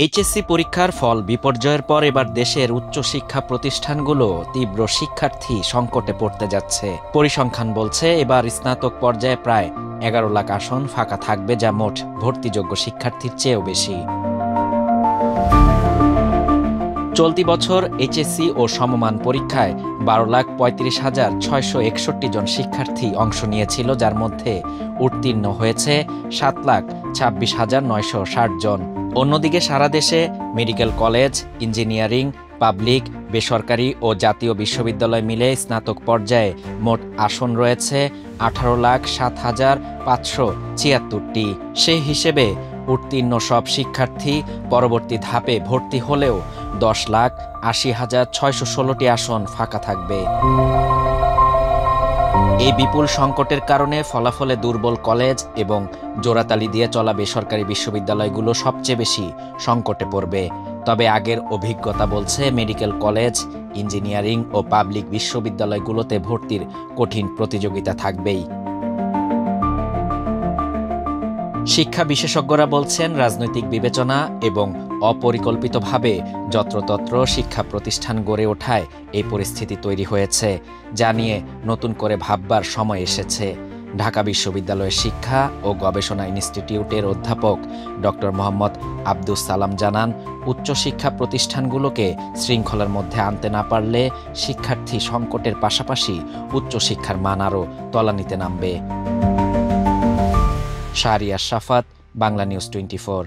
HSC পরীক্ষার ফল বিপর্যয়ের পর এবার দেশের উচ্চশিক্ষা প্রতিষ্ঠানগুলো তীব্র শিক্ষার্থী সংকটে পড়তে যাচ্ছে। পরিসংখ্যান বলছে এবার স্নাতক পর্যায়ে প্রায় ১১ লাখ আসন ফাঁকা থাকবে, যা মোট ভর্তিযোগ্য শিক্ষার্থীর চেয়েও বেশি। চলতি বছর এইচএসসি ও সমমান পরীক্ষায় ১২,৩৫,৬৬১ জন শিক্ষার্থী অংশ নিয়েছিল, যার মধ্যে উত্তীর্ণ হয়েছে ৭,২৬,৯৬০ জন। অন্যদিকে সারা দেশে মেডিকেল কলেজ, ইঞ্জিনিয়ারিং, পাবলিক, বেসরকারি ও জাতীয় বিশ্ববিদ্যালয় মিলে স্নাতক পর্যায়ে মোট আসন রয়েছে ১৮,০৭,৫৭৬টি। সেই হিসেবে উত্তীর্ণ সব শিক্ষার্থী পরবর্তী ধাপে ভর্তি হলেও ১০,৮০,৬১৬টি আসন ফাঁকা থাকবে। এই বিপুল সংকটের কারণে ফলাফলে দুর্বল কলেজ এবং জোড়াতালি দিয়ে চলা বেসরকারি বিশ্ববিদ্যালয়গুলো সবচেয়ে বেশি সংকটে পড়বে। তবে আগের অভিজ্ঞতা বলছে মেডিকেল কলেজ, ইঞ্জিনিয়ারিং ও পাবলিক বিশ্ববিদ্যালয়গুলোতে ভর্তির কঠিন প্রতিযোগিতা থাকবেই। শিক্ষা বিশেষজ্ঞরা বলছেন, রাজনৈতিক বিবেচনা এবং অপরিকল্পিতভাবে যত্রতত্র শিক্ষা প্রতিষ্ঠান গড়ে ওঠায় এই পরিস্থিতি তৈরি হয়েছে, যা নিয়ে নতুন করে ভাববার সময় এসেছে। ঢাকা বিশ্ববিদ্যালয়ের শিক্ষা ও গবেষণা ইনস্টিটিউটের অধ্যাপক ডক্টর মোহাম্মদ আব্দুস সালাম জানান, উচ্চশিক্ষা প্রতিষ্ঠানগুলোকে শৃঙ্খলার মধ্যে আনতে না পারলে শিক্ষার্থী সংকটের পাশাপাশি উচ্চশিক্ষার মান আরও তলানিতে নামবে। শাহরিয়ার শাফাত, বাংলা নিউজ 24।